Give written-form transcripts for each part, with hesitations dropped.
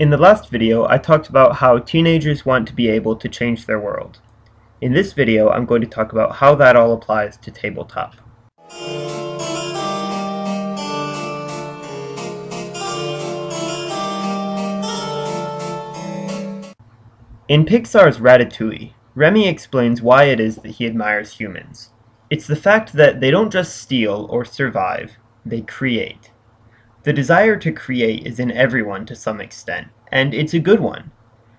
In the last video, I talked about how teenagers want to be able to change their world. In this video, I'm going to talk about how that all applies to tabletop. In Pixar's Ratatouille, Remy explains why it is that he admires humans. It's the fact that they don't just steal or survive, they create. The desire to create is in everyone to some extent, and it's a good one.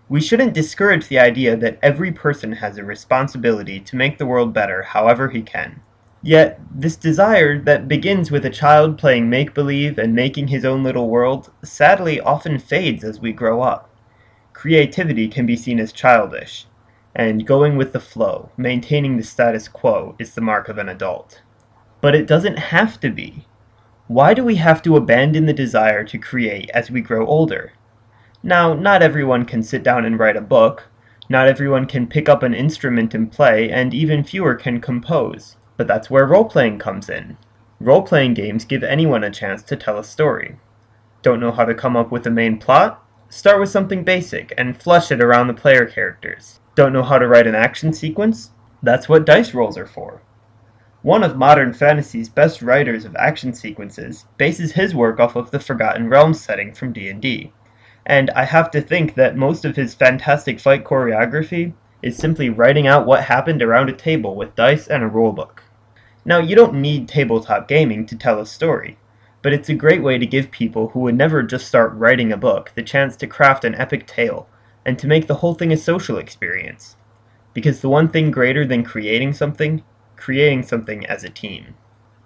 We shouldn't discourage the idea that every person has a responsibility to make the world better however he can. Yet, this desire that begins with a child playing make-believe and making his own little world sadly often fades as we grow up. Creativity can be seen as childish, and going with the flow, maintaining the status quo, is the mark of an adult. But it doesn't have to be. Why do we have to abandon the desire to create as we grow older? Now, not everyone can sit down and write a book, not everyone can pick up an instrument and play, and even fewer can compose. But that's where role-playing comes in. Role-playing games give anyone a chance to tell a story. Don't know how to come up with a main plot? Start with something basic and flush it around the player characters. Don't know how to write an action sequence? That's what dice rolls are for. One of modern fantasy's best writers of action sequences bases his work off of the Forgotten Realms setting from D&D, and I have to think that most of his fantastic fight choreography is simply writing out what happened around a table with dice and a rulebook. Now, you don't need tabletop gaming to tell a story, but it's a great way to give people who would never just start writing a book the chance to craft an epic tale, and to make the whole thing a social experience. Because the one thing greater than creating something as a team.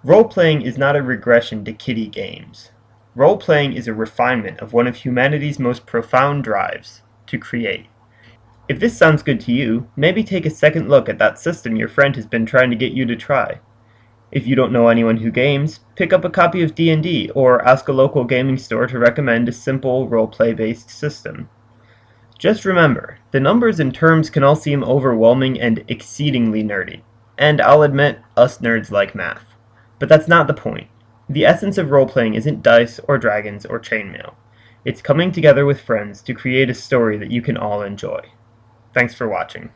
Role-playing is not a regression to kiddie games. Role-playing is a refinement of one of humanity's most profound drives, to create. If this sounds good to you, maybe take a second look at that system your friend has been trying to get you to try. If you don't know anyone who games, pick up a copy of D&D or ask a local gaming store to recommend a simple role-play-based system. Just remember, the numbers and terms can all seem overwhelming and exceedingly nerdy. And I'll admit, us nerds like math. But that's not the point. The essence of role-playing isn't dice or dragons or chainmail. It's coming together with friends to create a story that you can all enjoy. Thanks for watching.